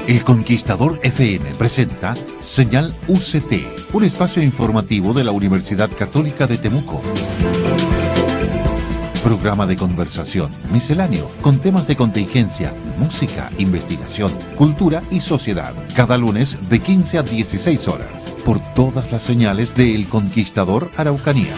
El Conquistador FM presenta Señal UCT, un espacio informativo de la Universidad Católica de Temuco. Programa de conversación misceláneo con temas de contingencia, música, investigación, cultura y sociedad. Cada lunes de 15 a 16 horas por todas las señales de El Conquistador Araucanía.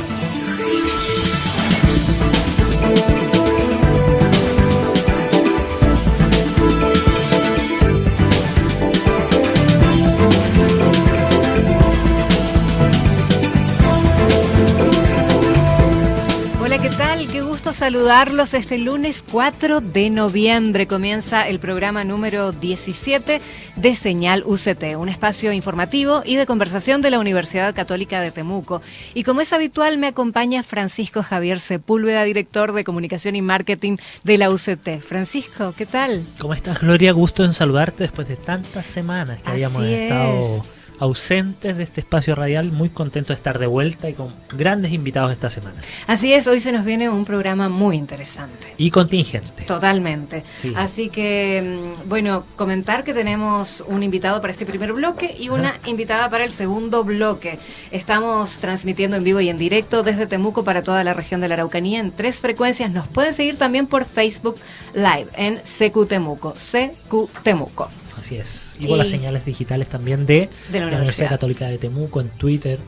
Saludarlos este lunes 4 de noviembre. Comienza el programa número 17 de Señal UCT, un espacio informativo y de conversación de la Universidad Católica de Temuco. Y como es habitual, me acompaña Francisco Javier Sepúlveda, director de Comunicación y Marketing de la UCT. Francisco, ¿qué tal? ¿Cómo estás, Gloria? Gusto en saludarte después de tantas semanas que habíamos estado ausentes de este espacio radial. Muy contento de estar de vuelta y con grandes invitados esta semana. Así es, hoy se nos viene un programa muy interesante. Y contingente. Totalmente. Sí. Así que, bueno, comentar que tenemos un invitado para este primer bloque y una invitada para el segundo bloque. Estamos transmitiendo en vivo y en directo desde Temuco para toda la región de la Araucanía en 3 frecuencias. Nos pueden seguir también por Facebook Live en CQ Temuco. Así es. Y con las señales digitales también de la Universidad Católica de Temuco, en Twitter,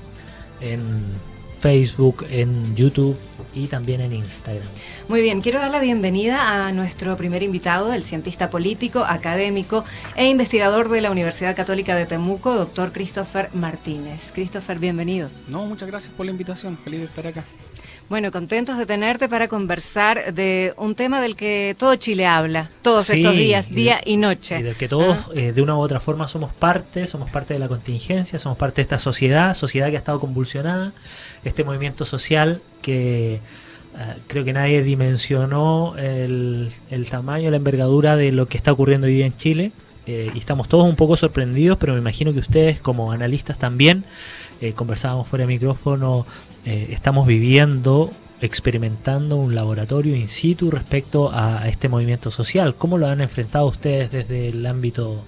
en Facebook, en YouTube y también en Instagram. Muy bien, quiero dar la bienvenida a nuestro primer invitado, el cientista político, académico e investigador de la Universidad Católica de Temuco, doctor Christopher Martínez. Christopher, bienvenido. No, muchas gracias por la invitación, feliz de estar acá. Bueno, contentos de tenerte para conversar de un tema del que todo Chile habla, todos estos días, día y noche. Y del que todos, de una u otra forma, somos parte de la contingencia, somos parte de esta sociedad que ha estado convulsionada, este movimiento social que creo que nadie dimensionó el tamaño, la envergadura de lo que está ocurriendo hoy día en Chile, y estamos todos un poco sorprendidos, pero me imagino que ustedes como analistas también, conversábamos fuera de micrófono, estamos experimentando un laboratorio in situ respecto a este movimiento social. ¿Cómo lo han enfrentado ustedes desde el ámbito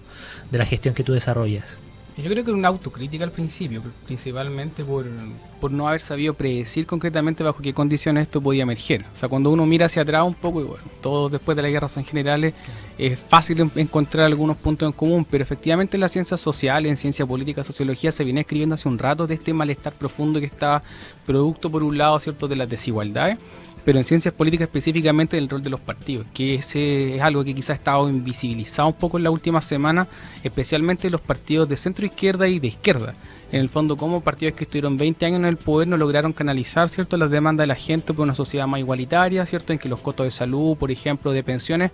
de la gestión que tú desarrollas? Yo creo que una autocrítica al principio, principalmente por no haber sabido predecir concretamente bajo qué condiciones esto podía emerger. O sea, cuando uno mira hacia atrás un poco, y bueno, todos después de la guerra son generales, es fácil encontrar algunos puntos en común, pero efectivamente en las ciencias sociales, en ciencia política, sociología, se viene escribiendo hace un rato de este malestar profundo que estaba producto, por un lado, cierto, de las desigualdades, pero en ciencias políticas específicamente del rol de los partidos, que ese es algo que quizás ha estado invisibilizado un poco en las últimas semanas, especialmente los partidos de centro izquierda y de izquierda. En el fondo, como partidos que estuvieron 20 años en el poder no lograron canalizar, ¿cierto?, las demandas de la gente por una sociedad más igualitaria, ¿cierto?, en que los costos de salud, por ejemplo, de pensiones,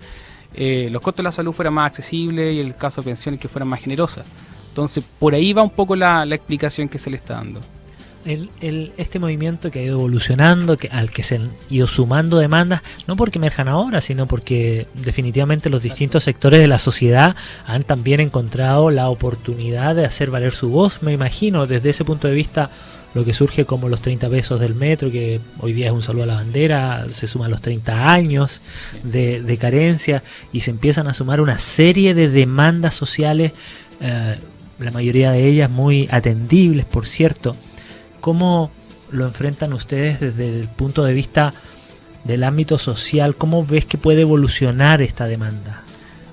los costos de la salud fueran más accesibles y en el caso de pensiones que fueran más generosas. Entonces, por ahí va un poco la explicación que se le está dando. Este movimiento que ha ido evolucionando, al que se han ido sumando demandas, no porque emerjan ahora, sino porque definitivamente los distintos sectores de la sociedad han también encontrado la oportunidad de hacer valer su voz, me imagino, desde ese punto de vista. Lo que surge como los 30 pesos del metro, que hoy día es un saludo a la bandera, se suman los 30 años de carencia y se empiezan a sumar una serie de demandas sociales, la mayoría de ellas muy atendibles, por cierto. ¿Cómo lo enfrentan ustedes desde el punto de vista del ámbito social? ¿Cómo ves que puede evolucionar esta demanda?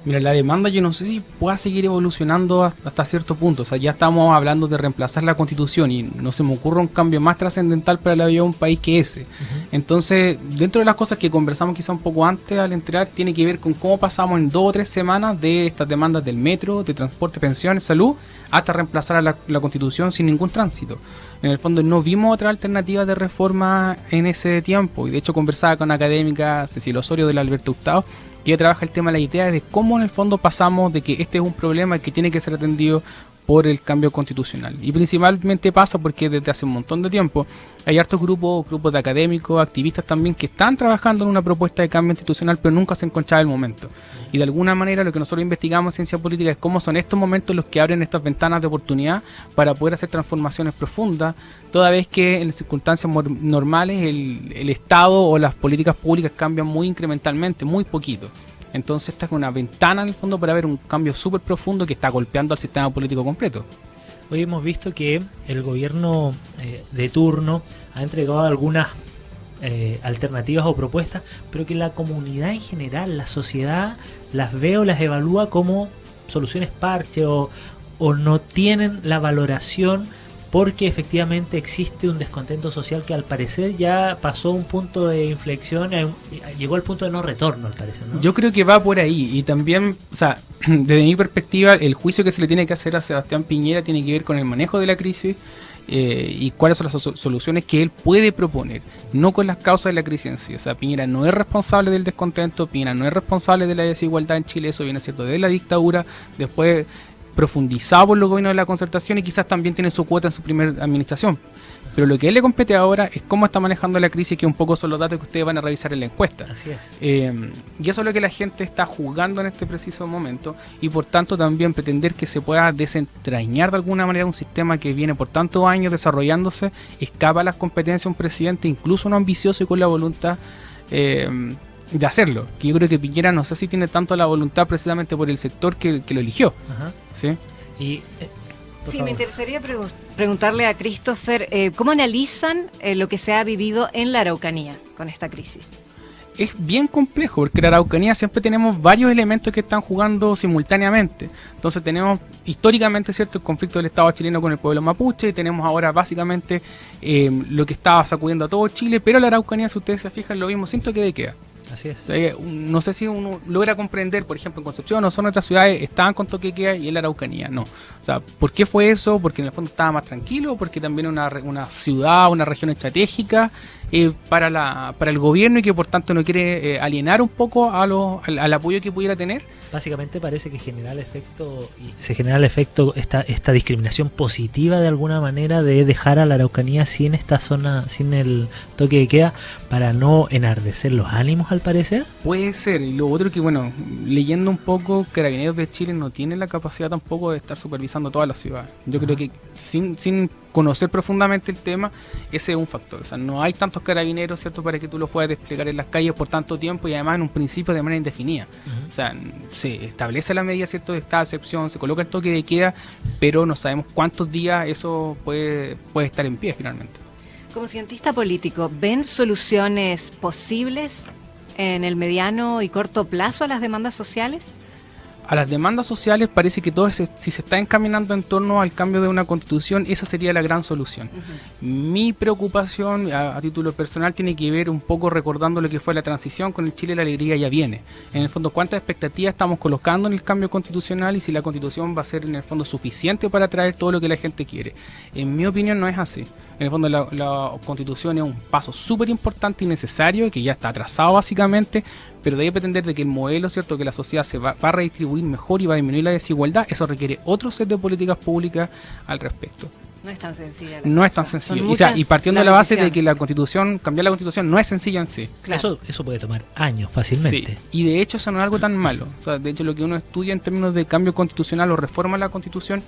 Mira, la demanda yo no sé si pueda seguir evolucionando hasta cierto punto. O sea, ya estamos hablando de reemplazar la Constitución y no se me ocurre un cambio más trascendental para la vida de un país que ese. Entonces, dentro de las cosas que conversamos quizá un poco antes al entrar, tiene que ver con cómo pasamos en 2 o 3 semanas de estas demandas del metro, de transporte, pensiones, salud, hasta reemplazar a la Constitución sin ningún tránsito. En el fondo no vimos otra alternativa de reforma en ese tiempo, y de hecho conversaba con una académica, Cecilia Osorio, de la Alberto Hurtado, que ella trabaja el tema de la idea de cómo en el fondo pasamos de que este es un problema que tiene que ser atendido por el cambio constitucional. Y principalmente pasa porque desde hace un montón de tiempo hay hartos grupos de académicos, activistas también, que están trabajando en una propuesta de cambio institucional, pero nunca se encontraba el momento. Y de alguna manera lo que nosotros investigamos en ciencia política es cómo son estos momentos los que abren estas ventanas de oportunidad para poder hacer transformaciones profundas, toda vez que en circunstancias normales el Estado o las políticas públicas cambian muy incrementalmente, muy poquito. Entonces esta es una ventana en el fondo para ver un cambio súper profundo que está golpeando al sistema político completo. Hoy hemos visto que el gobierno de turno ha entregado algunas alternativas o propuestas, pero que la comunidad en general, la sociedad, las ve o las evalúa como soluciones parche o no tienen la valoración, porque efectivamente existe un descontento social que al parecer ya pasó un punto de inflexión, llegó al punto de no retorno al parecer, ¿no? Yo creo que va por ahí, y también, o sea, desde mi perspectiva, el juicio que se le tiene que hacer a Sebastián Piñera tiene que ver con el manejo de la crisis y cuáles son las soluciones que él puede proponer, no con las causas de la crisis en sí. O sea, Piñera no es responsable del descontento, Piñera no es responsable de la desigualdad en Chile, eso viene cierto de la dictadura, después profundizado por los gobiernos de la concertación y quizás también tiene su cuota en su primera administración. Pero lo que a él le compete ahora es cómo está manejando la crisis, que un poco son los datos que ustedes van a revisar en la encuesta. Así es. Y eso es lo que la gente está juzgando en este preciso momento, y por tanto también pretender que se pueda desentrañar de alguna manera un sistema que viene por tantos años desarrollándose, escapa a las competencias de un presidente, incluso un ambicioso y con la voluntad de hacerlo. Que yo creo que Piñera no sé si tiene tanto la voluntad precisamente por el sector que lo eligió. Ajá. ¿Sí? Y sí, me interesaría preguntarle a Christopher, ¿cómo analizan lo que se ha vivido en la Araucanía con esta crisis? Es bien complejo, porque en la Araucanía siempre tenemos varios elementos que están jugando simultáneamente. Entonces tenemos históricamente, ¿cierto?, el conflicto del Estado chileno con el pueblo mapuche, y tenemos ahora básicamente lo que estaba sacudiendo a todo Chile, pero la Araucanía, si ustedes se fijan, lo mismo sin toque de queda. así es. O sea, no sé si uno logra comprender, por ejemplo, en Concepción o son otras ciudades estaban con toque de queda y en la Araucanía no. O sea, ¿por qué fue eso? Porque en el fondo estaba más tranquilo, porque también una ciudad, una región estratégica para el gobierno, y que por tanto no quiere alienar un poco al apoyo que pudiera tener. Básicamente parece que se genera el efecto esta discriminación positiva de alguna manera de dejar a la Araucanía sin esta zona, sin el toque de queda, para no enardecer los ánimos, al parecer. Puede ser. Y lo otro que, bueno, leyendo un poco, Carabineros de Chile no tiene la capacidad tampoco de estar supervisando todas las ciudades. Yo creo que sin conocer profundamente el tema, ese es un factor. O sea, no hay tantos carabineros, ¿cierto?, para que tú los puedas desplegar en las calles por tanto tiempo, y además en un principio de manera indefinida. O sea, se establece la medida, ¿cierto?, de esta excepción, se coloca el toque de queda, pero no sabemos cuántos días eso puede estar en pie finalmente. Como cientista político, ¿ven soluciones posibles en el mediano y corto plazo a las demandas sociales? A las demandas sociales parece que todo si se está encaminando en torno al cambio de una constitución, esa sería la gran solución. Mi preocupación a título personal tiene que ver un poco recordando lo que fue la transición con el Chile la Alegría ya viene. En el fondo, ¿cuántas expectativas estamos colocando en el cambio constitucional y si la constitución va a ser en el fondo suficiente para traer todo lo que la gente quiere? En mi opinión no es así. En el fondo la constitución es un paso súper importante y necesario, que ya está atrasado básicamente, pero debe depender de que el modelo, ¿cierto?, que la sociedad se va a redistribuir mejor y va a disminuir la desigualdad. Eso requiere otro set de políticas públicas al respecto. No es tan sencilla. No es tan sencillo. Y partiendo de la base de que cambiar la constitución no es sencillo en sí. Claro. Eso puede tomar años fácilmente. Sí. Y de hecho eso no es algo tan malo. O sea, de hecho lo que uno estudia en términos de cambio constitucional o reforma a la constitución,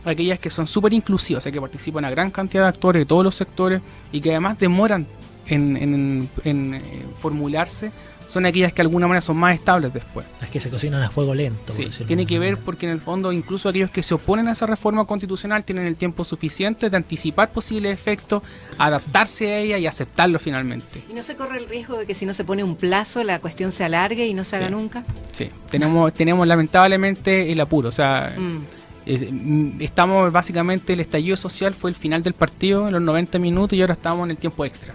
aquellas que son súper inclusivas, o sea, que participan una gran cantidad de actores de todos los sectores y que además demoran en formularse, son aquellas que de alguna manera son más estables después. Las que se cocinan a fuego lento. Sí, tiene que ver porque en el fondo incluso aquellos que se oponen a esa reforma constitucional tienen el tiempo suficiente de anticipar posibles efectos, adaptarse a ella y aceptarlo finalmente. ¿Y no se corre el riesgo de que si no se pone un plazo la cuestión se alargue y no se haga nunca? Sí, tenemos lamentablemente el apuro, o sea... Estamos básicamente, el estallido social fue el final del partido en los 90 minutos y ahora estamos en el tiempo extra.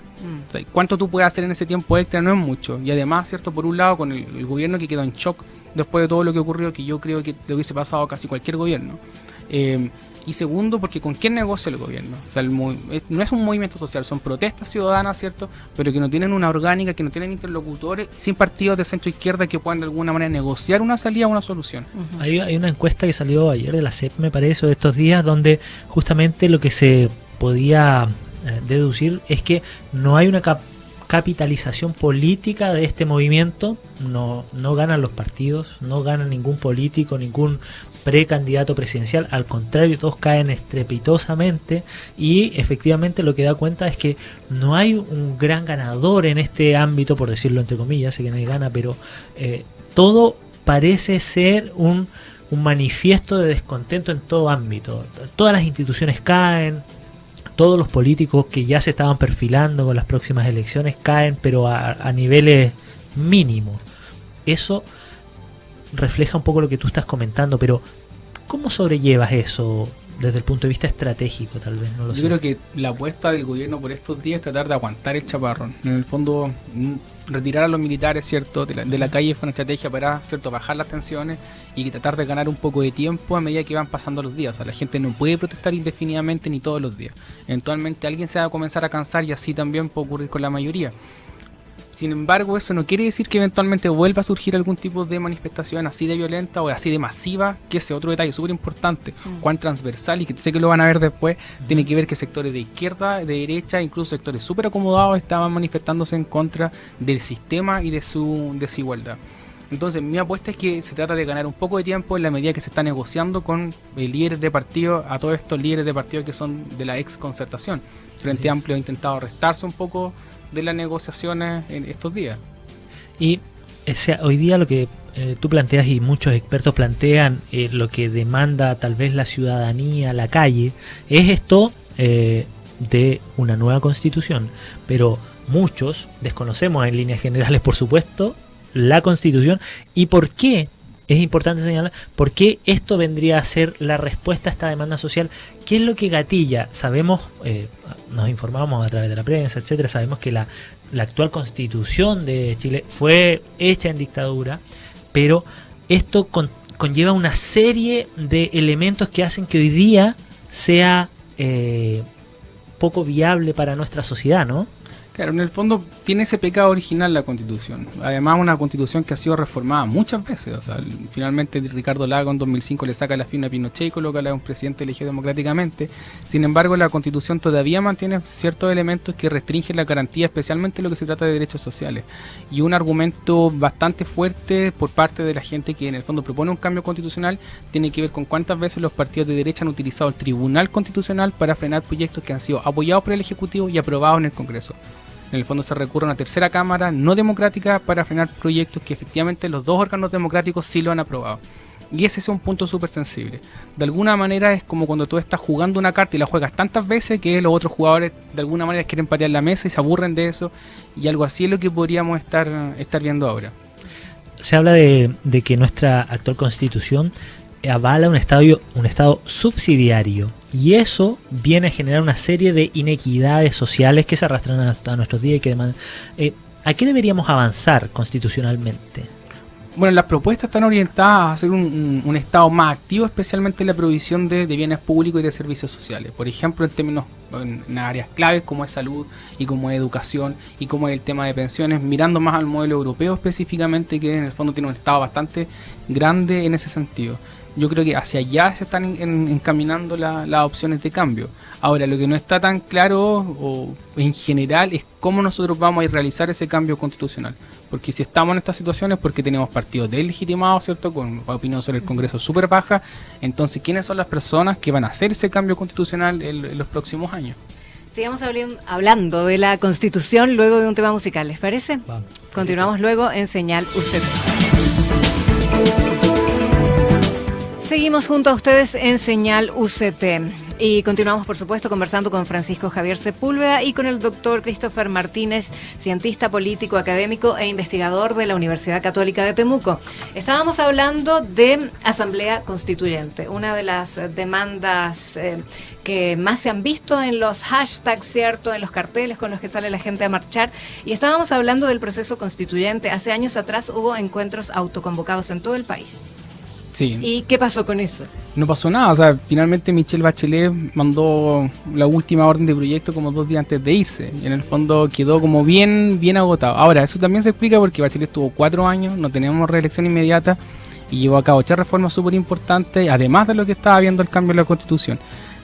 O sea, ¿cuánto tú puedes hacer en ese tiempo extra? No es mucho. Y además, cierto, por un lado, con el gobierno que quedó en shock después de todo lo que ocurrió, que yo creo que le hubiese pasado a casi cualquier gobierno. Y segundo, porque ¿con quién negocia el gobierno? O sea, no es un movimiento social, son protestas ciudadanas, ¿cierto?, pero que no tienen una orgánica, que no tienen interlocutores, sin partidos de centro izquierda que puedan de alguna manera negociar una salida o una solución. Hay una encuesta que salió ayer de la CEP, me parece, o de estos días, donde justamente lo que se podía deducir es que no hay una capitalización política de este movimiento, no ganan los partidos, no gana ningún político, ningún precandidato presidencial, al contrario, todos caen estrepitosamente, y efectivamente lo que da cuenta es que no hay un gran ganador en este ámbito, por decirlo entre comillas, sé que nadie gana, pero todo parece ser un manifiesto de descontento en todo ámbito. Todas las instituciones caen, todos los políticos que ya se estaban perfilando con las próximas elecciones caen, pero a niveles mínimos. Eso refleja un poco lo que tú estás comentando, pero ¿cómo sobrellevas eso desde el punto de vista estratégico, tal vez? No lo sé. Yo creo que la apuesta del gobierno por estos días es tratar de aguantar el chaparrón. En el fondo, retirar a los militares, ¿cierto?, de la calle fue una estrategia para, ¿cierto?, bajar las tensiones y tratar de ganar un poco de tiempo a medida que van pasando los días. O sea, la gente no puede protestar indefinidamente ni todos los días. Eventualmente alguien se va a comenzar a cansar y así también puede ocurrir con la mayoría. Sin embargo, eso no quiere decir que eventualmente vuelva a surgir algún tipo de manifestación así de violenta o así de masiva, que ese otro detalle súper importante, cuán transversal, y que sé que lo van a ver después, tiene que ver que sectores de izquierda, de derecha, incluso sectores súper acomodados estaban manifestándose en contra del sistema y de su desigualdad. Entonces mi apuesta es que se trata de ganar un poco de tiempo en la medida que se está negociando con líderes de partido, a todos estos líderes de partido que son de la ex concertación. Frente Amplio ha intentado restarse un poco de las negociaciones en estos días. Y hoy día lo que tú planteas y muchos expertos plantean, lo que demanda tal vez la ciudadanía, la calle, es esto de una nueva constitución. Pero muchos desconocemos en líneas generales, por supuesto, la constitución y por qué. Es importante señalar por qué esto vendría a ser la respuesta a esta demanda social. ¿Qué es lo que gatilla? Sabemos, nos informamos a través de la prensa, etcétera. Sabemos que la actual constitución de Chile fue hecha en dictadura, pero esto conlleva una serie de elementos que hacen que hoy día sea poco viable para nuestra sociedad, ¿no? Claro, en el fondo tiene ese pecado original la Constitución. Además, una Constitución que ha sido reformada muchas veces. O sea, finalmente Ricardo Lagos en 2005 le saca la firma a Pinochet y coloca a un presidente elegido democráticamente. Sin embargo, la Constitución todavía mantiene ciertos elementos que restringen la garantía, especialmente lo que se trata de derechos sociales. Y un argumento bastante fuerte por parte de la gente que en el fondo propone un cambio constitucional tiene que ver con cuántas veces los partidos de derecha han utilizado el Tribunal Constitucional para frenar proyectos que han sido apoyados por el Ejecutivo y aprobados en el Congreso. En el fondo se recurre a una tercera cámara no democrática para frenar proyectos que efectivamente los dos órganos democráticos sí lo han aprobado. Y ese es un punto súper sensible. De alguna manera es como cuando tú estás jugando una carta y la juegas tantas veces que los otros jugadores de alguna manera quieren patear la mesa y se aburren de eso. Y algo así es lo que podríamos estar viendo ahora. Se habla de que nuestra actual constitución avala un estado subsidiario, y eso viene a generar una serie de inequidades sociales que se arrastran a nuestros días y que demandan. ¿A qué deberíamos avanzar constitucionalmente? Bueno, las propuestas están orientadas a hacer un Estado más activo, especialmente en la provisión de bienes públicos y de servicios sociales. Por ejemplo, en áreas claves como es salud y como es educación y como es el tema de pensiones, mirando más al modelo europeo específicamente, que en el fondo tiene un Estado bastante grande en ese sentido. Yo creo que hacia allá se están encaminando las opciones de cambio. Ahora, lo que no está tan claro o en general es cómo nosotros vamos a realizar ese cambio constitucional. Porque si estamos en estas situaciones es porque tenemos partidos deslegitimados, ¿cierto?, con opinión sobre el Congreso súper baja. Entonces, ¿quiénes son las personas que van a hacer ese cambio constitucional en los próximos años? Sigamos hablando de la Constitución luego de un tema musical, ¿les parece? Vamos. Continuamos luego en Señal UCT. Seguimos junto a ustedes en Señal UCT y continuamos, por supuesto, conversando con Francisco Javier Sepúlveda y con el doctor Christopher Martínez, cientista político, académico e investigador de la Universidad Católica de Temuco. Estábamos hablando de Asamblea Constituyente, una de las demandas que más se han visto en los hashtags, ¿cierto?, en los carteles con los que sale la gente a marchar, y estábamos hablando del proceso constituyente. Hace años atrás hubo encuentros autoconvocados en todo el país. Sí. ¿Y qué pasó con eso? No pasó nada, o sea, finalmente Michelle Bachelet mandó la última orden de proyecto como 2 días antes de irse, y en el fondo quedó como bien agotado. Ahora, eso también se explica porque Bachelet estuvo 4 años, no tenemos reelección inmediata, y llevó a cabo 8 reformas súper importantes, además de lo que estaba viendo el cambio de la Constitución.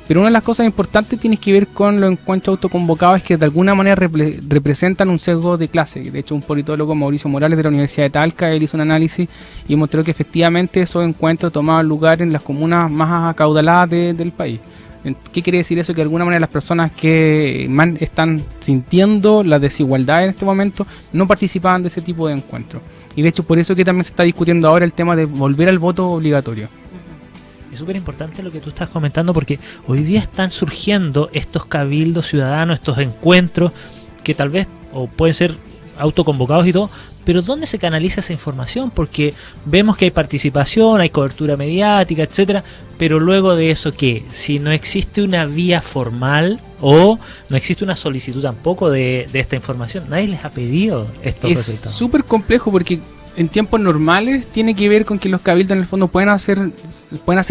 Pero una de las cosas importantes tiene que ver con los encuentros autoconvocados, que de alguna manera representan un sesgo de clase. De hecho, un politólogo, Mauricio Morales, de la Universidad de Talca, él hizo un análisis y mostró que efectivamente esos encuentros tomaban lugar en las comunas más acaudaladas del país. ¿Qué quiere decir eso? Que de alguna manera las personas que más están sintiendo la desigualdad en este momento no participaban de ese tipo de encuentros. Y de hecho por eso que también se está discutiendo ahora el tema de volver al voto obligatorio. Es súper importante lo que tú estás comentando, porque hoy día están surgiendo estos cabildos ciudadanos, estos encuentros que tal vez o pueden ser autoconvocados y todo, pero ¿dónde se canaliza esa información? Porque vemos que hay participación, hay cobertura mediática, etcétera, pero luego de eso, ¿qué? Si no existe una vía formal o no existe una solicitud tampoco de esta información, nadie les ha pedido estos resultados. Es súper complejo porque en tiempos normales tiene que ver con que los cabildos en el fondo pueden hacer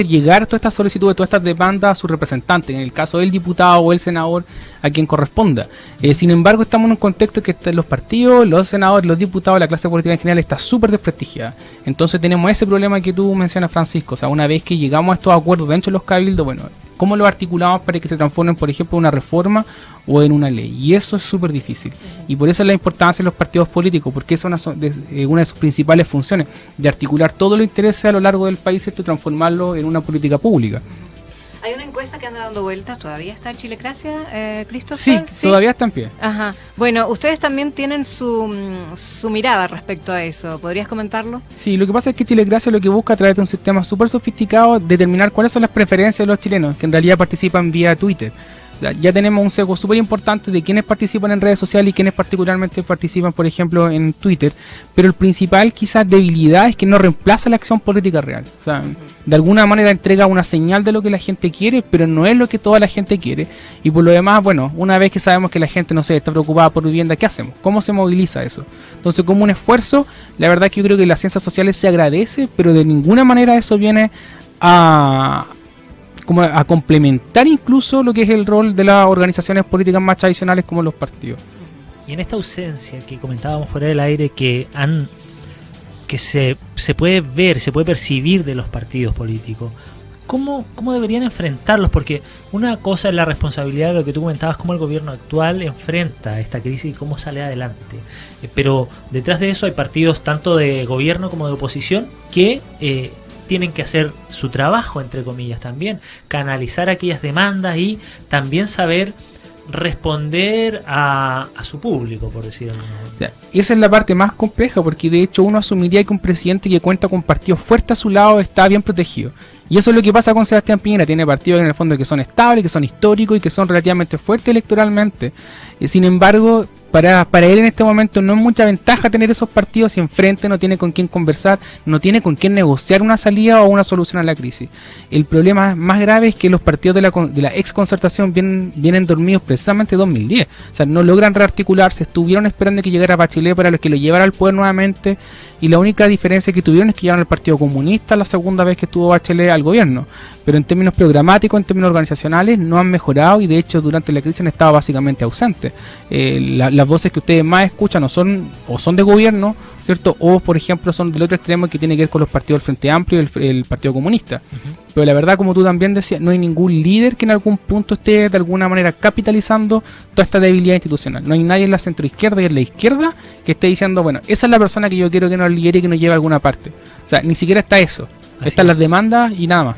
llegar todas estas solicitudes, todas estas demandas a sus representantes, en el caso del diputado o el senador, a quien corresponda. Sin embargo, estamos en un contexto que los partidos, los senadores, los diputados, la clase política en general está súper desprestigiada. Entonces tenemos ese problema que tú mencionas, Francisco. O sea, una vez que llegamos a estos acuerdos dentro de los cabildos, bueno, ¿cómo lo articulamos para que se transformen, por ejemplo, en una reforma o en una ley? Y eso es súper difícil. Y por eso es la importancia de los partidos políticos, porque esa es una de sus principales funciones, de articular todos los intereses a lo largo del país, ¿cierto? Y transformarlo en una política pública. Hay una encuesta que anda dando vueltas, ¿todavía está en Chilecracia, Christopher? Sí, todavía está en pie. Ajá. Bueno, ustedes también tienen su mirada respecto a eso. ¿Podrías comentarlo? Sí, lo que pasa es que Chilecracia lo que busca a través de un sistema súper sofisticado determinar cuáles son las preferencias de los chilenos, que en realidad participan vía Twitter. Ya tenemos un sesgo súper importante de quienes participan en redes sociales y quienes particularmente participan, por ejemplo, en Twitter, pero el principal quizás debilidad es que no reemplaza la acción política real. O sea, de alguna manera entrega una señal de lo que la gente quiere, pero no es lo que toda la gente quiere. Y por lo demás, bueno, una vez que sabemos que la gente, no sé, está preocupada por vivienda, ¿qué hacemos? ¿Cómo se moviliza eso? Entonces, como un esfuerzo, la verdad que yo creo que las ciencias sociales se agradece, pero de ninguna manera eso viene a complementar incluso lo que es el rol de las organizaciones políticas más tradicionales como los partidos. Y en esta ausencia que comentábamos fuera del aire que se puede ver, se puede percibir de los partidos políticos, ¿cómo deberían enfrentarlos? Porque una cosa es la responsabilidad de lo que tú comentabas, cómo el gobierno actual enfrenta esta crisis y cómo sale adelante. Pero detrás de eso hay partidos tanto de gobierno como de oposición que tienen que hacer su trabajo, entre comillas, también, canalizar aquellas demandas y también saber responder a su público, por decirlo de alguna manera. Esa es la parte más compleja, porque de hecho uno asumiría que un presidente que cuenta con partidos fuertes a su lado está bien protegido. Y eso es lo que pasa con Sebastián Piñera. Tiene partidos en el fondo que son estables, que son históricos y que son relativamente fuertes electoralmente. Sin embargo, para él en este momento no es mucha ventaja tener esos partidos si enfrente no tiene con quién conversar, no tiene con quién negociar una salida o una solución a la crisis. El problema más grave es que los partidos de la exconcertación vienen dormidos precisamente en 2010. O sea, no logran rearticularse, estuvieron esperando que llegara Bachelet para los que lo llevara al poder nuevamente, y la única diferencia que tuvieron es que llegaron al Partido Comunista la segunda vez que estuvo Bachelet al gobierno. Pero en términos programáticos, en términos organizacionales, no han mejorado y de hecho durante la crisis han estado básicamente ausentes. Las voces que ustedes más escuchan o son de gobierno, ¿cierto? O por ejemplo son del otro extremo, que tiene que ver con los partidos del Frente Amplio y el Partido Comunista. Pero la verdad, como tú también decías, no hay ningún líder que en algún punto esté de alguna manera capitalizando toda esta debilidad institucional. No hay nadie en la centroizquierda y en la izquierda que esté diciendo, bueno, esa es la persona que yo quiero que nos lidere y que nos lleve a alguna parte. O sea, ni siquiera está eso. Están las demandas y nada más.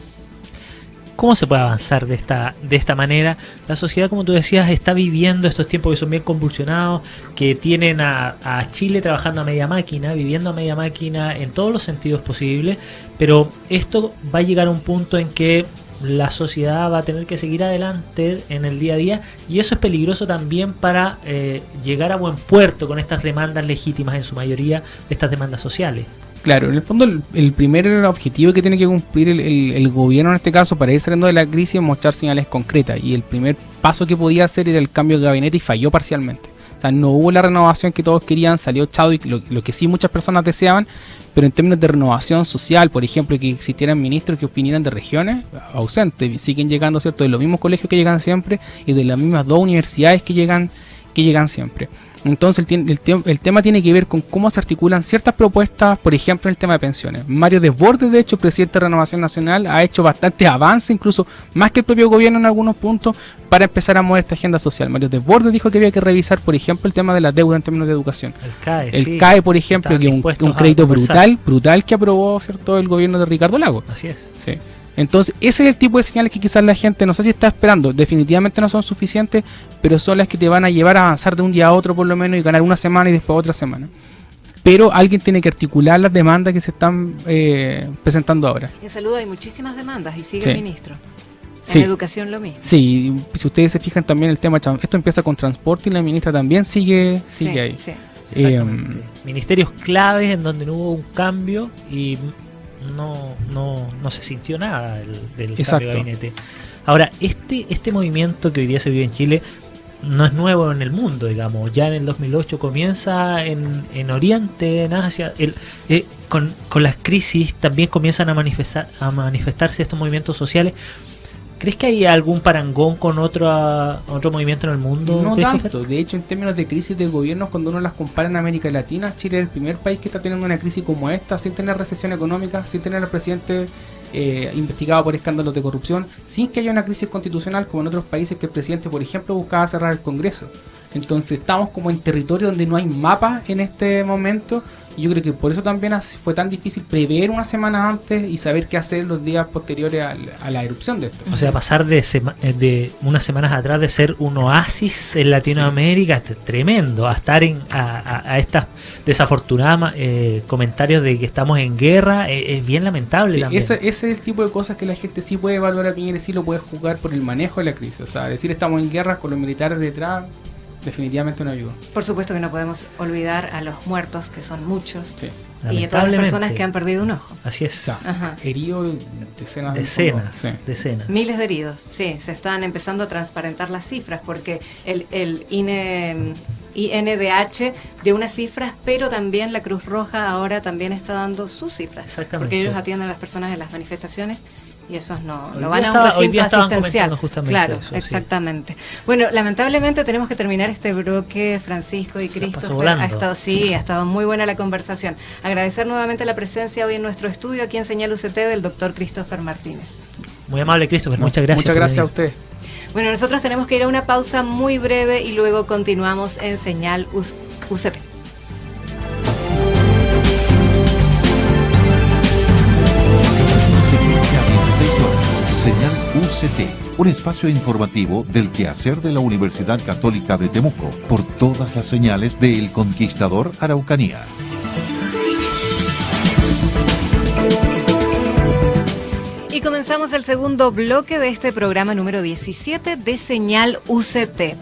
¿Cómo se puede avanzar de esta manera? La sociedad, como tú decías, está viviendo estos tiempos que son bien convulsionados, que tienen a Chile trabajando a media máquina, viviendo a media máquina en todos los sentidos posibles, pero esto va a llegar a un punto en que la sociedad va a tener que seguir adelante en el día a día, y eso es peligroso también para llegar a buen puerto con estas demandas legítimas, en su mayoría, estas demandas sociales. Claro, en el fondo el primer objetivo que tiene que cumplir el gobierno en este caso para ir saliendo de la crisis es mostrar señales concretas, y el primer paso que podía hacer era el cambio de gabinete y falló parcialmente. O sea, no hubo la renovación que todos querían, salió Chadwick, lo que sí muchas personas deseaban, pero en términos de renovación social, por ejemplo, que existieran ministros que vinieran de regiones, ausentes, siguen llegando, ¿cierto?, de los mismos colegios que llegan siempre y de las mismas 2 universidades que llegan siempre. Entonces el tema tiene que ver con cómo se articulan ciertas propuestas, por ejemplo en el tema de pensiones. Mario Desbordes, de hecho, presidente de Renovación Nacional, ha hecho bastante avance, incluso más que el propio gobierno en algunos puntos, para empezar a mover esta agenda social. Mario Desbordes dijo que había que revisar, por ejemplo, el tema de la deuda en términos de educación. El CAE, por ejemplo, que es un crédito brutal que aprobó, ¿cierto?, el gobierno de Ricardo Lagos. Así es. Sí. Entonces, ese es el tipo de señales que quizás la gente no sé si está esperando. Definitivamente no son suficientes, pero son las que te van a llevar a avanzar de un día a otro por lo menos y ganar una semana y después otra semana. pero alguien tiene que articular las demandas que se están presentando ahora. En salud hay muchísimas demandas y sigue Sí. el ministro. Sí. En educación lo mismo. Sí, si ustedes se fijan también el tema, esto empieza con transporte y la ministra también sigue Sí, ahí. sí. Exactamente. Ministerios claves en donde no hubo un cambio y no se sintió nada del Exacto. cambio de gabinete. Ahora, este movimiento que hoy día se vive en Chile no es nuevo en el mundo, digamos. Ya en el 2008 comienza en Oriente, en Asia. Con las crisis también comienzan a manifestarse estos movimientos sociales. ¿Crees que hay algún parangón con otro movimiento en el mundo? No Christopher? tanto, de hecho en términos de crisis de gobiernos, cuando uno las compara en América Latina, Chile es el primer país que está teniendo una crisis como esta, sin tener recesión económica, sin tener al presidente investigado por escándalos de corrupción, sin que haya una crisis constitucional como en otros países que el presidente, por ejemplo, buscaba cerrar el Congreso. Entonces estamos como en territorio donde no hay mapa en este momento. Y yo creo que por eso también fue tan difícil prever una semana antes y saber qué hacer los días posteriores a la erupción de esto. O sea, pasar de unas semanas atrás de ser un oasis en Latinoamérica, tremendo, a estar a estas desafortunadas comentarios de que estamos en guerra, es bien lamentable Sí, también. ese es el tipo de cosas que la gente sí puede evaluar a Piñera y sí lo puede juzgar por el manejo de la crisis. O sea, decir estamos en guerra con los militares detrás, definitivamente no ayuda. Por supuesto que no podemos olvidar a los muertos, que son muchos, Sí. y a todas las Lamentablemente. personas que han perdido un ojo. Así es. Ajá. Herido decenas. Sí. Decenas. Miles de heridos, sí, se están empezando a transparentar las cifras porque el INDH dio unas cifras, pero también la Cruz Roja ahora también está dando sus cifras, Exactamente. porque ellos atienden a las personas en las manifestaciones y esos no Hoy van día a un hoy día recinto estaban asistencial. comentando justamente Claro, eso, sí. exactamente. Bueno, lamentablemente tenemos que terminar este bloque, Francisco y Se pasó Christopher. volando. Ha estado muy buena la conversación. Agradecer nuevamente la presencia hoy en nuestro estudio aquí en Señal UCT del doctor Christopher Martínez. Muy amable, Christopher. Muchas gracias. Muchas por gracias a venir. ustedes. Bueno, nosotros tenemos que ir a una pausa muy breve y luego continuamos en Señal UCT. De 15 a 16 horas, Señal UCT, un espacio informativo del quehacer de la Universidad Católica de Temuco, por todas las señales de El Conquistador Araucanía. Y comenzamos el segundo bloque de este programa número 17 de Señal UCT.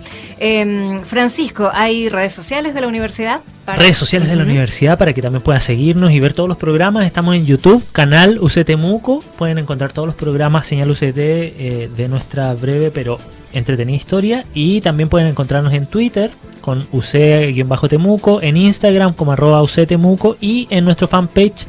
Francisco, ¿hay redes sociales de la universidad? Redes sociales de la universidad para que también puedan seguirnos y ver todos los programas. Estamos en YouTube, canal UC Temuco. Pueden encontrar todos los programas Señal UCT de nuestra breve pero entretenida historia. Y también pueden encontrarnos en Twitter con UC-Temuco, en Instagram como @UC-Temuco y en nuestro fanpage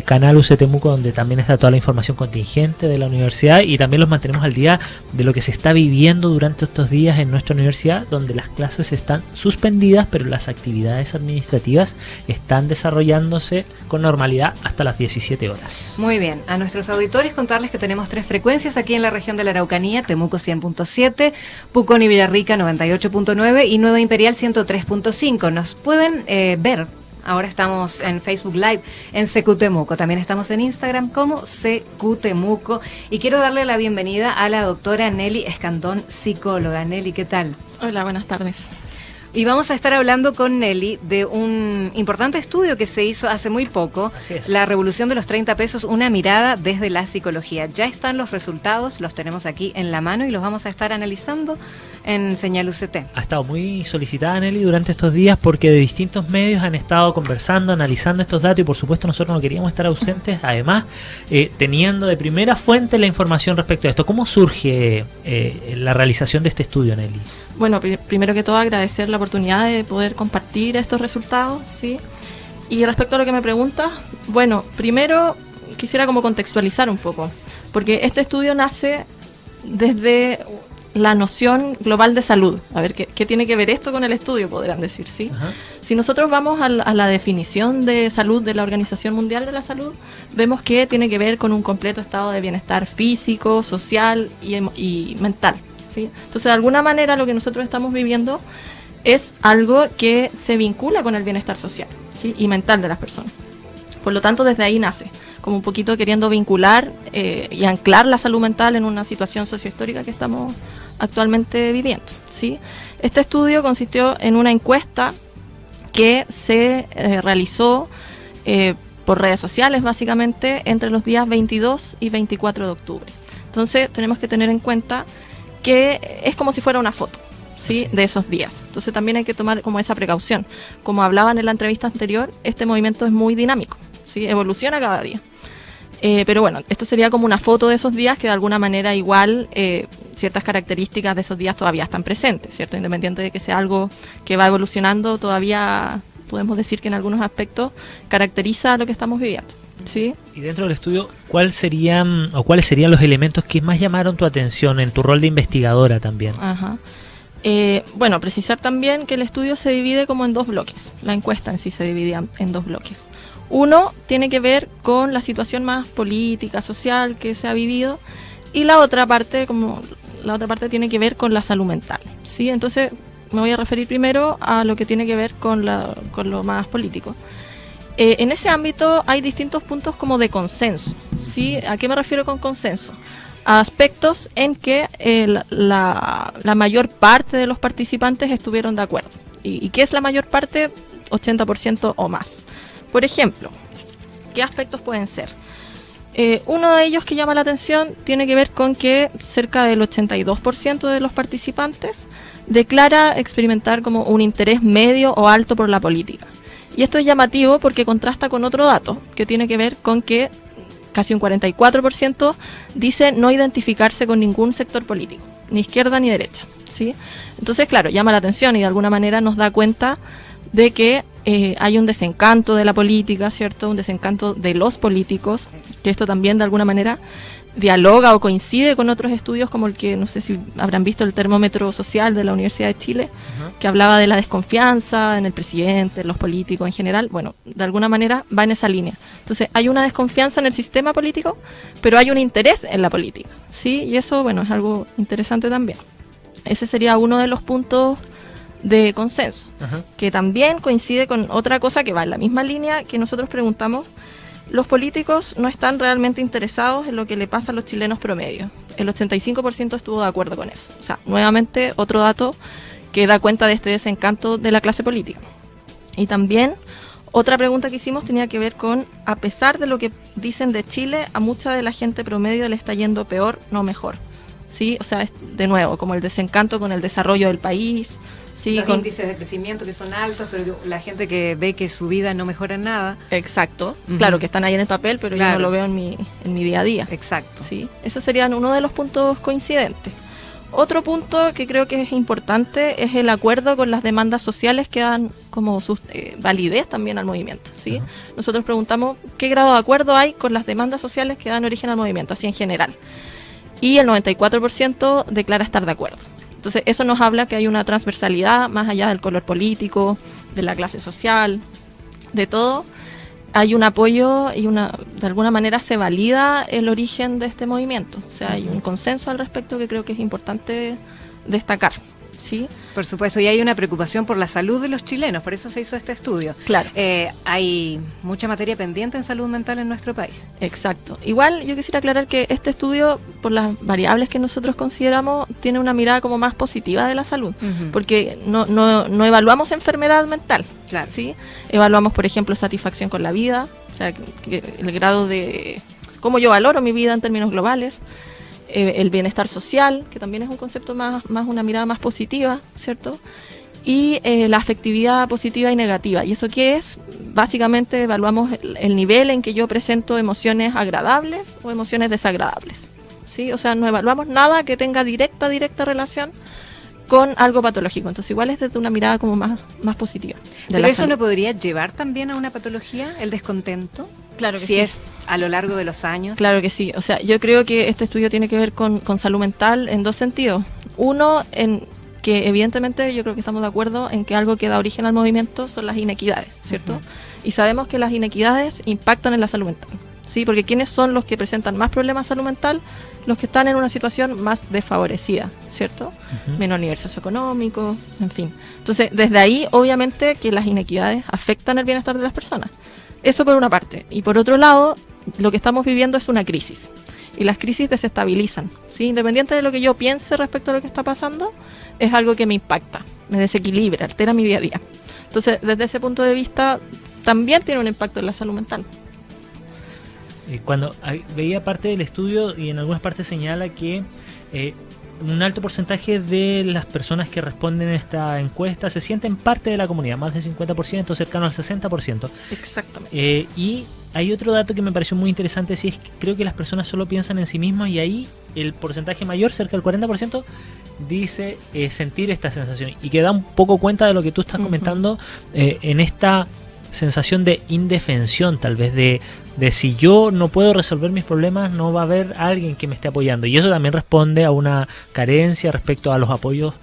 canal UC Temuco, donde también está toda la información contingente de la universidad y también los mantenemos al día de lo que se está viviendo durante estos días en nuestra universidad, donde las clases están suspendidas, pero las actividades administrativas están desarrollándose con normalidad hasta las 17 horas. Muy bien, a nuestros auditores contarles que tenemos 3 frecuencias aquí en la región de la Araucanía: Temuco 100.7, Pucón y Villarrica 98.9 y Nueva Imperial 103.5. Nos pueden ver. Ahora estamos en Facebook Live en CQ Temuco. También estamos en Instagram como CQ Temuco. Y quiero darle la bienvenida a la doctora Nelly Escandón, psicóloga. Nelly, ¿qué tal? Hola, buenas tardes. Y vamos a estar hablando con Nelly de un importante estudio que se hizo hace muy poco, Así es. La revolución de los 30 pesos, una mirada desde la psicología. Ya están los resultados, los tenemos aquí en la mano y los vamos a estar analizando en Señal UCT. Ha estado muy solicitada Nelly durante estos días porque de distintos medios han estado conversando, analizando estos datos y por supuesto nosotros no queríamos estar ausentes, además teniendo de primera fuente la información respecto a esto. ¿Cómo surge la realización de este estudio, Nelly? Bueno, primero que todo agradecer la oportunidad de poder compartir estos resultados, ¿sí? Y respecto a lo que me preguntas, bueno, primero quisiera como contextualizar un poco, porque este estudio nace desde la noción global de salud. A ver, ¿qué tiene que ver esto con el estudio? Podrán decir, ¿sí? Ajá. Si nosotros vamos a la definición de salud de la Organización Mundial de la Salud, vemos que tiene que ver con un completo estado de bienestar físico, social y mental, ¿sí? Entonces, de alguna manera, lo que nosotros estamos viviendo es algo que se vincula con el bienestar social, ¿sí? Y mental de las personas. Por lo tanto, desde ahí nace, como un poquito queriendo vincular y anclar la salud mental en una situación sociohistórica que estamos actualmente viviendo, ¿sí? Este estudio consistió en una encuesta que se realizó por redes sociales básicamente entre los días 22 y 24 de octubre. Entonces tenemos que tener en cuenta que es como si fuera una foto, ¿sí?, de esos días. Entonces también hay que tomar como esa precaución. Como hablaban en la entrevista anterior, este movimiento es muy dinámico, ¿sí?, evoluciona cada día. Pero bueno, esto sería como una foto de esos días que de alguna manera igual ciertas características de esos días todavía están presentes, ¿cierto? Independiente de que sea algo que va evolucionando, todavía podemos decir que en algunos aspectos caracteriza lo que estamos viviendo, ¿sí? Y dentro del estudio, ¿cuáles serían los elementos que más llamaron tu atención en tu rol de investigadora también? Ajá. Bueno, precisar también que el estudio se divide como en dos bloques. La encuesta en sí se dividía en dos bloques. Uno tiene que ver con la situación más política, social que se ha vivido, y la otra parte tiene que ver con la salud mental, ¿sí? Entonces me voy a referir primero a lo que tiene que ver con lo más político. En ese ámbito hay distintos puntos como de consenso, ¿sí? ¿A qué me refiero con consenso? A aspectos en que la mayor parte de los participantes estuvieron de acuerdo. ¿Y qué es la mayor parte? 80% o más. Por ejemplo, ¿qué aspectos pueden ser? Uno de ellos que llama la atención tiene que ver con que cerca del 82% de los participantes declara experimentar como un interés medio o alto por la política. Y esto es llamativo porque contrasta con otro dato que tiene que ver con que casi un 44% dice no identificarse con ningún sector político, ni izquierda ni derecha, ¿sí? Entonces, claro, llama la atención y de alguna manera nos da cuenta de que hay un desencanto de la política, ¿cierto? Un desencanto de los políticos, que esto también de alguna manera dialoga o coincide con otros estudios como el que, no sé si habrán visto, el termómetro social de la Universidad de Chile, que hablaba de la desconfianza en el presidente, en los políticos en general. Bueno, de alguna manera va en esa línea. Entonces hay una desconfianza en el sistema político, pero hay un interés en la política, ¿sí? Y eso, bueno, es algo interesante también. Ese sería uno de los puntos de consenso, que también coincide con otra cosa que va en la misma línea que nosotros preguntamos. Los políticos no están realmente interesados en lo que le pasa a los chilenos promedio. El 85% estuvo de acuerdo con eso. O sea, nuevamente otro dato que da cuenta de este desencanto de la clase política. Y también otra pregunta que hicimos tenía que ver con, a pesar de lo que dicen de Chile, a mucha de la gente promedio le está yendo peor, no mejor. ¿Sí? O sea, es de nuevo, como el desencanto con el desarrollo del país. Sí, los índices de crecimiento que son altos, pero la gente que ve que su vida no mejora en nada. Exacto. Claro, que están ahí en el papel, pero yo no lo veo en mi día a día. Exacto. Sí, esos serían uno de los puntos coincidentes. Otro punto que creo que es importante es el acuerdo con las demandas sociales que dan como su validez también al movimiento, ¿sí? Nosotros preguntamos qué grado de acuerdo hay con las demandas sociales que dan origen al movimiento, así en general. Y el 94% declara estar de acuerdo. Entonces eso nos habla que hay una transversalidad más allá del color político, de la clase social, de todo. Hay un apoyo y de alguna manera se valida el origen de este movimiento. O sea, hay un consenso al respecto que creo que es importante destacar, ¿sí? Por supuesto, y hay una preocupación por la salud de los chilenos, por eso se hizo este estudio. Claro. Hay mucha materia pendiente en salud mental en nuestro país. Exacto. Igual yo quisiera aclarar que este estudio, por las variables que nosotros consideramos, tiene una mirada como más positiva de la salud, porque no evaluamos enfermedad mental, claro. ¿sí? Evaluamos, por ejemplo, satisfacción con la vida, o sea, que el grado de cómo yo valoro mi vida en términos globales. El bienestar social, que también es un concepto más una mirada más positiva, ¿cierto? Y la afectividad positiva y negativa. ¿Y eso qué es? Básicamente evaluamos el nivel en que yo presento emociones agradables o emociones desagradables, ¿sí? O sea, no evaluamos nada que tenga directa relación con algo patológico. Entonces igual es desde una mirada como más positiva. ¿Pero eso no podría llevar también a una patología, el descontento? Claro que si sí. Es a lo largo de los años. Claro que sí. O sea, yo creo que este estudio tiene que ver con salud mental en dos sentidos. Uno, en que evidentemente yo creo que estamos de acuerdo en que algo que da origen al movimiento son las inequidades, ¿cierto? Y sabemos que las inequidades impactan en la salud mental, ¿sí? Porque ¿quiénes son los que presentan más problemas de salud mental? Los que están en una situación más desfavorecida, ¿cierto? Menor nivel socioeconómico, en fin. Entonces, desde ahí, obviamente, que las inequidades afectan el bienestar de las personas. Eso por una parte. Y por otro lado, lo que estamos viviendo es una crisis. Y las crisis desestabilizan, ¿sí? Independiente de lo que yo piense respecto a lo que está pasando, es algo que me impacta, me desequilibra, altera mi día a día. Entonces, desde ese punto de vista, también tiene un impacto en la salud mental. Cuando veía parte del estudio y en algunas partes señala que un alto porcentaje de las personas que responden a esta encuesta se sienten parte de la comunidad, más del 50%, cercano al 60%. Exactamente. Y hay otro dato que me pareció muy interesante, sí, es que creo que las personas solo piensan en sí mismas y ahí el porcentaje mayor, cerca del 40%, dice sentir esta sensación y que da un poco cuenta de lo que tú estás comentando en esta sensación de indefensión, tal vez de si yo no puedo resolver mis problemas, no va a haber alguien que me esté apoyando. Y eso también responde a una carencia respecto a los apoyos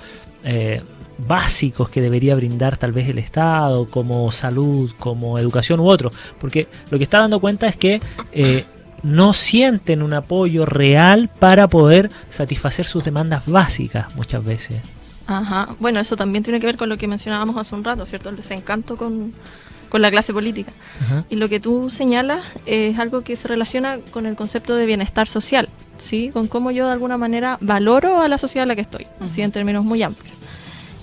básicos que debería brindar tal vez el Estado, como salud, como educación u otro. Porque lo que está dando cuenta es que no sienten un apoyo real para poder satisfacer sus demandas básicas muchas veces. Ajá. Bueno, eso también tiene que ver con lo que mencionábamos hace un rato, ¿cierto? El desencanto con la clase política. Ajá. Y lo que tú señalas es algo que se relaciona con el concepto de bienestar social, ¿sí? Con cómo yo de alguna manera valoro a la sociedad en la que estoy, ¿sí? En términos muy amplios.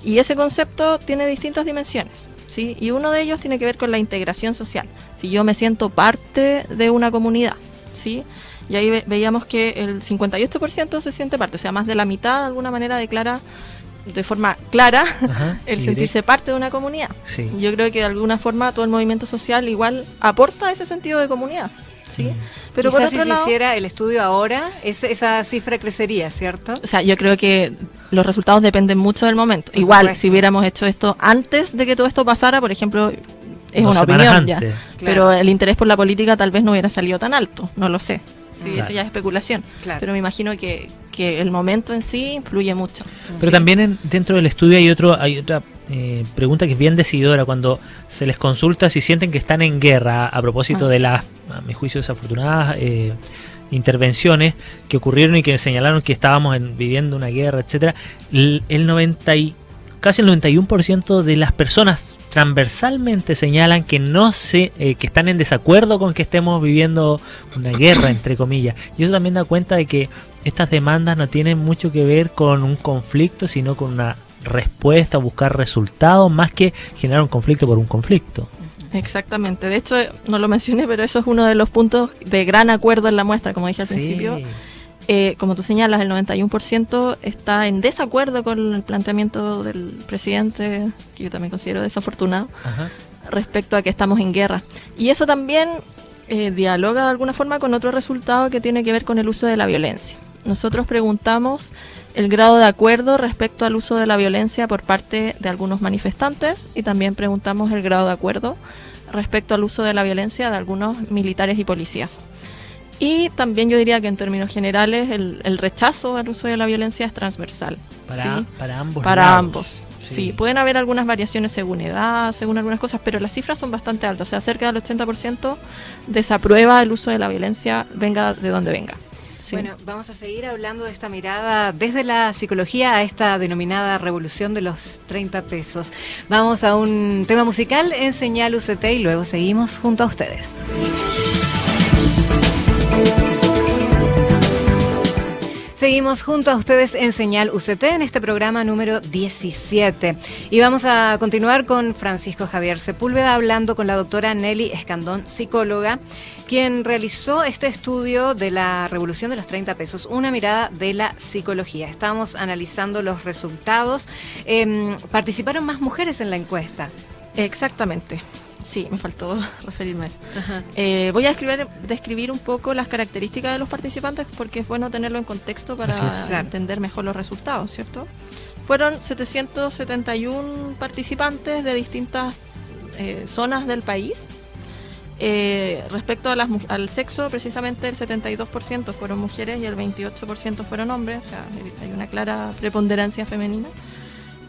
Y ese concepto tiene distintas dimensiones, ¿sí? Y uno de ellos tiene que ver con la integración social. Si yo me siento parte de una comunidad, ¿sí? Y ahí veíamos que el 58% se siente parte, o sea, más de la mitad de alguna manera declara de forma clara el sentirse parte de una comunidad. Sí. Yo creo que de alguna forma todo el movimiento social igual aporta ese sentido de comunidad, ¿sí? Pero quizás por otro si lado, se hiciera el estudio ahora, esa cifra crecería, ¿cierto? o sea, yo creo que los resultados dependen mucho del momento. Por Igual, supuesto. si hubiéramos hecho esto antes de que todo esto pasara, por ejemplo, es 2 una semanas opinión ya. antes. Claro. Pero el interés por la política tal vez no hubiera salido tan alto, no lo sé. Sí, Claro. eso ya es especulación. Claro. Pero me imagino que el momento en sí influye mucho. Pero también dentro del estudio hay otra pregunta que es bien decididora cuando se les consulta si sienten que están en guerra a propósito de las, a mi juicio, desafortunadas intervenciones que ocurrieron y que señalaron que estábamos viviendo una guerra, etcétera. Casi el 91% de las personas transversalmente señalan que que están en desacuerdo con que estemos viviendo una guerra, entre comillas. Y eso también da cuenta de que estas demandas no tienen mucho que ver con un conflicto, sino con una respuesta, buscar resultados, más que generar un conflicto por un conflicto. Exactamente. De hecho, no lo mencioné, pero eso es uno de los puntos de gran acuerdo en la muestra, como dije al principio. Como tú señalas, el 91% está en desacuerdo con el planteamiento del presidente, que yo también considero desafortunado, Ajá. respecto a que estamos en guerra. Y eso también dialoga de alguna forma con otro resultado que tiene que ver con el uso de la violencia. Nosotros preguntamos el grado de acuerdo respecto al uso de la violencia por parte de algunos manifestantes y también preguntamos el grado de acuerdo respecto al uso de la violencia de algunos militares y policías. Y también yo diría que en términos generales el rechazo al uso de la violencia es transversal. ¿sí? Para ambos Para lados. ambos. Sí, pueden haber algunas variaciones según edad, según algunas cosas, pero las cifras son bastante altas. O sea, cerca del 80% desaprueba el uso de la violencia, venga de donde venga. Sí. Bueno, vamos a seguir hablando de esta mirada desde la psicología a esta denominada revolución de los 30 pesos. Vamos a un tema musical en Señal UCT y luego seguimos junto a ustedes. Seguimos junto a ustedes en Señal UCT en este programa número 17 y vamos a continuar con Francisco Javier Sepúlveda hablando con la doctora Nelly Escandón, psicóloga, quien realizó este estudio de la revolución de los 30 pesos, una mirada de la psicología. Estamos analizando los resultados. ¿Participaron más mujeres en la encuesta? Exactamente. Sí, me faltó referirme a eso. Voy a describir un poco las características de los participantes porque es bueno tenerlo en contexto para entender mejor los resultados, ¿cierto? Fueron 771 participantes de distintas zonas del país. Respecto a al sexo, precisamente el 72% fueron mujeres y el 28% fueron hombres, o sea, hay una clara preponderancia femenina.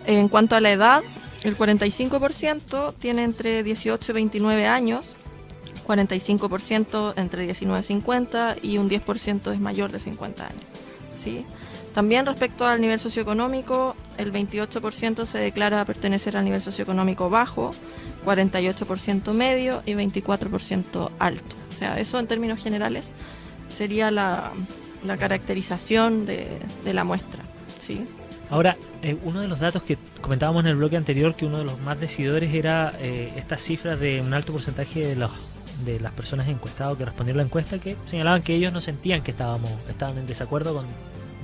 En cuanto a la edad, el 45% tiene entre 18 y 29 años, 45% entre 19 y 50 y un 10% es mayor de 50 años. ¿Sí? También respecto al nivel socioeconómico, el 28% se declara pertenecer al nivel socioeconómico bajo, 48% medio y 24% alto. O sea, eso en términos generales sería la caracterización de la muestra. ¿Sí? Ahora, uno de los datos que comentábamos en el bloque anterior, que uno de los más decidores era esta cifra de un alto porcentaje de las personas encuestadas que respondieron a la encuesta, que señalaban que ellos no sentían que estaban en desacuerdo con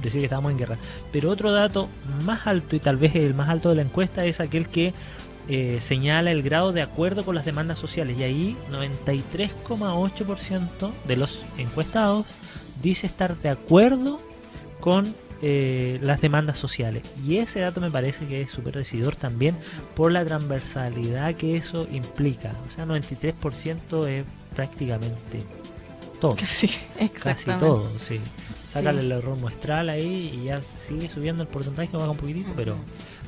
decir que estábamos en guerra. Pero otro dato más alto, y tal vez el más alto de la encuesta, es aquel que señala el grado de acuerdo con las demandas sociales, y ahí 93,8% de los encuestados dice estar de acuerdo con las demandas sociales, y ese dato me parece que es súper decidor también por la transversalidad que eso implica. O sea, 93% es prácticamente todo. Sí, exactamente. Casi todo, sí. Sácale Sí. el error muestral ahí y ya sigue subiendo el porcentaje, baja un poquitito, pero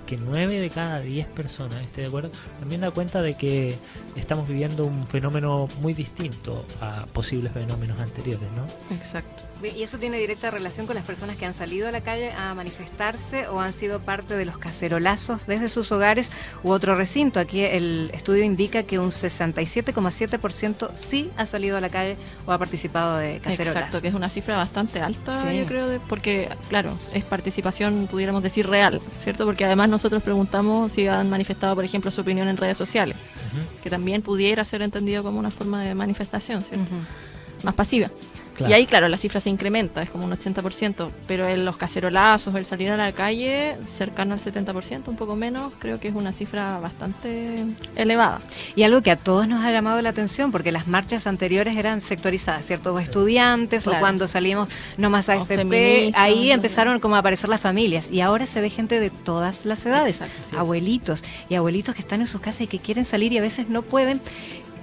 que 9 de cada 10 personas esté de acuerdo, también da cuenta de que estamos viviendo un fenómeno muy distinto a posibles fenómenos anteriores, ¿no? Exacto. ¿Y eso tiene directa relación con las personas que han salido a la calle a manifestarse o han sido parte de los cacerolazos desde sus hogares u otro recinto? Aquí el estudio indica que un 67,7% sí ha salido a la calle o ha participado de cacerolazos. Exacto, que es una cifra bastante alta, Sí. yo creo, porque, claro, es participación, pudiéramos decir, real, ¿cierto? Porque además nosotros preguntamos si han manifestado, por ejemplo, su opinión en redes sociales, que también pudiera ser entendido como una forma de manifestación, ¿cierto? Ujú. Más pasiva. Claro. Y ahí, claro, la cifra se incrementa, es como un 80%, pero en los cacerolazos, el salir a la calle, cercano al 70%, un poco menos, creo que es una cifra bastante elevada. Y algo que a todos nos ha llamado la atención, porque las marchas anteriores eran sectorizadas, ¿cierto? O estudiantes, Claro. o cuando salimos no más O AFP, feministas, ahí ¿no? empezaron como a aparecer las familias. Y ahora se ve gente de todas las edades, Exacto, sí. abuelitos, y abuelitos que están en sus casas y que quieren salir y a veces no pueden,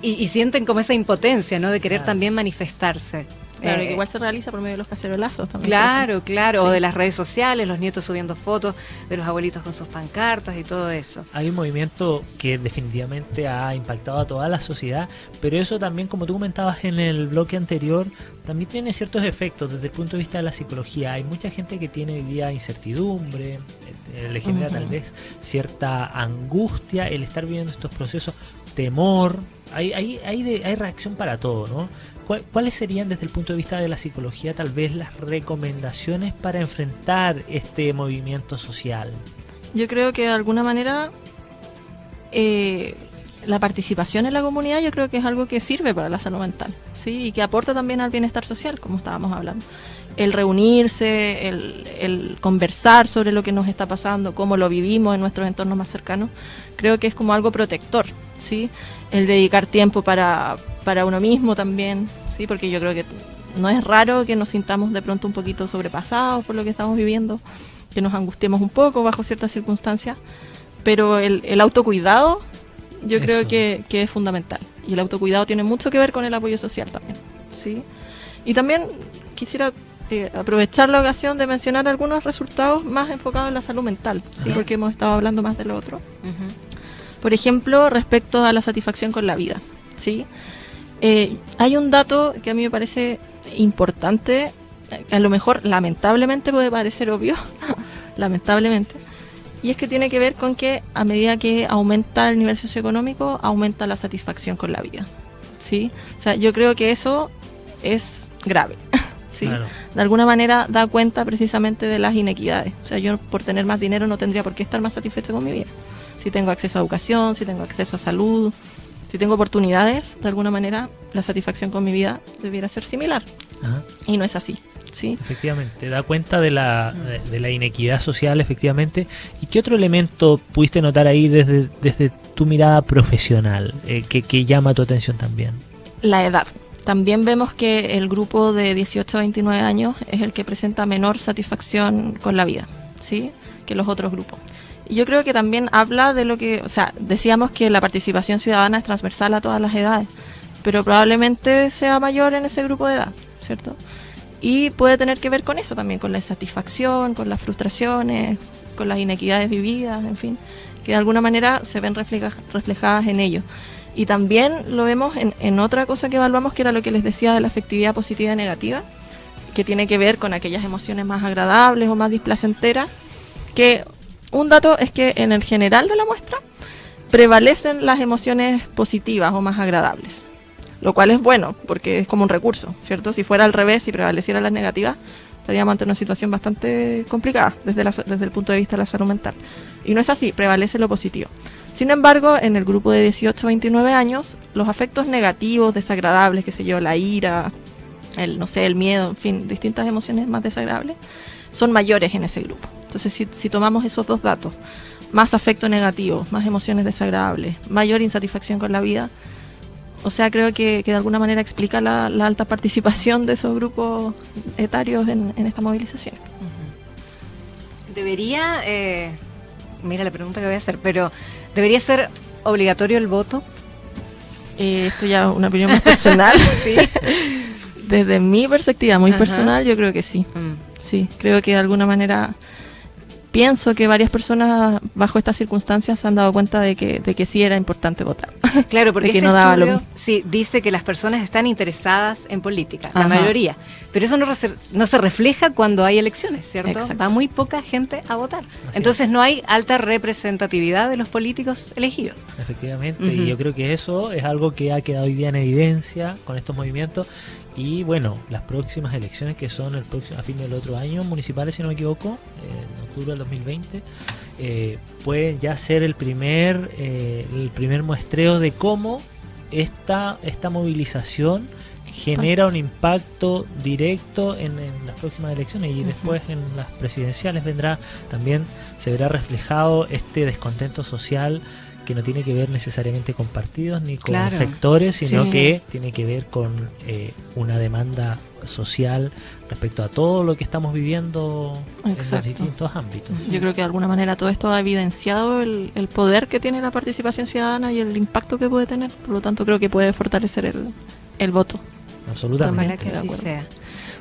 y sienten como esa impotencia, ¿no? De querer Claro. también manifestarse. Claro, que igual se realiza por medio de los cacerolazos también. Claro, claro, o Sí. de las redes sociales, los nietos subiendo fotos de los abuelitos con sus pancartas y todo eso. Hay un movimiento que definitivamente ha impactado a toda la sociedad, pero eso también, como tú comentabas en el bloque anterior, también tiene ciertos efectos desde el punto de vista de la psicología. Hay mucha gente que tiene hoy día incertidumbre, le genera Ujú. tal vez cierta angustia el estar viviendo estos procesos, temor. Hay reacción para todo, ¿no? ¿Cuáles serían desde el punto de vista de la psicología tal vez las recomendaciones para enfrentar este movimiento social? Yo creo que de alguna manera la participación en la comunidad yo creo que es algo que sirve para la salud mental, ¿sí? Y que aporta también al bienestar social, como estábamos hablando. El reunirse, el conversar sobre lo que nos está pasando, cómo lo vivimos en nuestros entornos más cercanos, creo que es como algo protector, ¿sí? El dedicar tiempo para uno mismo también, ¿sí? Porque yo creo que no es raro que nos sintamos de pronto un poquito sobrepasados por lo que estamos viviendo, que nos angustiemos un poco bajo ciertas circunstancias, pero el autocuidado yo Eso. creo que es fundamental. Y el autocuidado tiene mucho que ver con el apoyo social también, ¿sí? Y también quisiera aprovechar la ocasión de mencionar algunos resultados más enfocados en la salud mental, ¿sí? Ajá. Porque hemos estado hablando más de lo otro. Ujú. Por ejemplo, respecto a la satisfacción con la vida, ¿sí? Hay un dato que a mí me parece importante, a lo mejor lamentablemente puede parecer obvio, lamentablemente, y es que tiene que ver con que a medida que aumenta el nivel socioeconómico, aumenta la satisfacción con la vida, ¿sí? O sea, yo creo que eso es grave, ¿sí? Claro. De alguna manera da cuenta precisamente de las inequidades. O sea, yo por tener más dinero no tendría por qué estar más satisfecho con mi vida. Si tengo acceso a educación, si tengo acceso a salud, si tengo oportunidades, de alguna manera la satisfacción con mi vida debiera ser similar. Ajá. Y no es así, ¿sí? Efectivamente, da cuenta de la inequidad social, efectivamente. ¿Y qué otro elemento pudiste notar ahí desde tu mirada profesional que llama tu atención también? La edad. También vemos que el grupo de 18 a 29 años es el que presenta menor satisfacción con la vida, ¿sí? Que los otros grupos. Y yo creo que también habla de lo que, o sea, decíamos que la participación ciudadana es transversal a todas las edades, pero probablemente sea mayor en ese grupo de edad, ¿cierto? Y puede tener que ver con eso también, con la insatisfacción, con las frustraciones, con las inequidades vividas, en fin, que de alguna manera se ven reflejadas en ello. Y también lo vemos en otra cosa que evaluamos, que era lo que les decía de la afectividad positiva y negativa, que tiene que ver con aquellas emociones más agradables o más displacenteras, que un dato es que en el general de la muestra prevalecen las emociones positivas o más agradables, lo cual es bueno porque es como un recurso, ¿cierto? Si fuera al revés, si prevalecieran las negativas, estaríamos ante una situación bastante complicada desde el punto de vista de la salud mental. Y no es así, prevalece lo positivo. Sin embargo, en el grupo de 18 a 29 años, los afectos negativos, desagradables, qué sé yo, la ira, el miedo, en fin, distintas emociones más desagradables, son mayores en ese grupo. Entonces, si tomamos esos dos datos, más afecto negativo, más emociones desagradables, mayor insatisfacción con la vida, o sea, creo que de alguna manera explica la alta participación de esos grupos etarios en esta movilización. Debería, mira la pregunta que voy a hacer, pero ¿debería ser obligatorio el voto? Esto ya es una opinión más personal. Sí. Desde mi perspectiva muy personal, yo creo que sí. Sí, creo que de alguna manera pienso que varias personas bajo estas circunstancias se han dado cuenta de que sí era importante votar. Claro, porque de que este no daba lo estudio mismo. sí, dice que las personas están interesadas en política, la mayoría. Pero eso no se refleja cuando hay elecciones, ¿cierto? Exacto. Va muy poca gente a votar. Así Entonces no hay alta representatividad de los políticos elegidos. Efectivamente, y yo creo que eso es algo que ha quedado hoy día en evidencia con estos movimientos. Y bueno, las próximas elecciones que son a fin del otro año, municipales si no me equivoco, en octubre del 2020, pueden ya ser el primer muestreo de cómo esta movilización genera un impacto directo en las próximas elecciones, y después en las presidenciales se verá reflejado este descontento social que no tiene que ver necesariamente con partidos ni con sectores, sino que tiene que ver con una demanda social respecto a todo lo que estamos viviendo en los distintos ámbitos. Yo creo que de alguna manera todo esto ha evidenciado el poder que tiene la participación ciudadana y el impacto que puede tener. Por lo tanto, creo que puede fortalecer el voto. Absolutamente. Ojalá que así sea.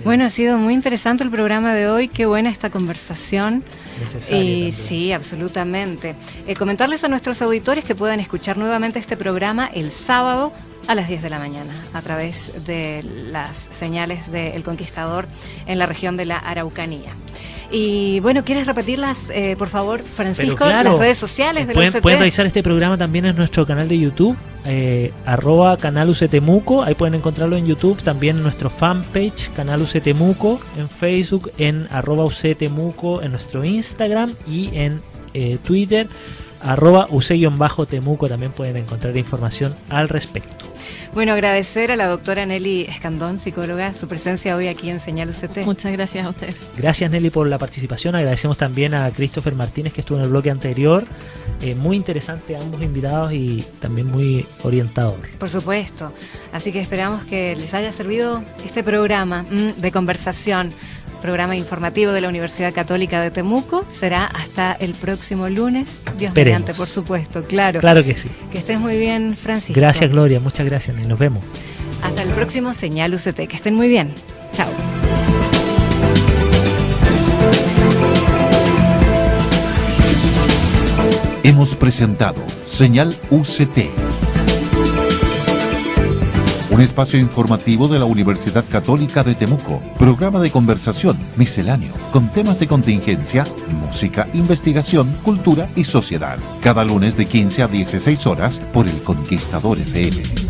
Bueno, ha sido muy interesante el programa de hoy, qué buena esta conversación. Necesaria sí, absolutamente. Comentarles a nuestros auditores que puedan escuchar nuevamente este programa el sábado a las 10 de la mañana a través de las señales de El Conquistador en la región de la Araucanía. Y bueno, ¿quieres repetirlas, por favor, Francisco? Claro, las redes sociales de la UCT. Pueden revisar este programa también en nuestro canal de YouTube, @canal UCTemuco. Ahí pueden encontrarlo en YouTube, también en nuestro fanpage, canal UCTemuco, en Facebook, en @UCTemuco, en nuestro Instagram y en Twitter, @UC-Temuco. También pueden encontrar información al respecto. Bueno, agradecer a la doctora Nelly Escandón, psicóloga, su presencia hoy aquí en Señal UCT. Muchas gracias a ustedes. Gracias, Nelly, por la participación. Agradecemos también a Christopher Martínez, que estuvo en el bloque anterior. Muy interesante ambos invitados y también muy orientador. Por supuesto. Así que esperamos que les haya servido este programa de conversación, programa informativo de la Universidad Católica de Temuco. Será hasta el próximo lunes. Dios mediante, por supuesto, claro. Claro que sí. Que estés muy bien, Francisco. Gracias, Gloria. Muchas gracias. Y nos vemos. Hasta el próximo Señal UCT. Que estén muy bien. Chao. Hemos presentado Señal UCT, un espacio informativo de la Universidad Católica de Temuco, programa de conversación misceláneo con temas de contingencia, música, investigación, cultura y sociedad, cada lunes de 15 a 16 horas por El Conquistador FM.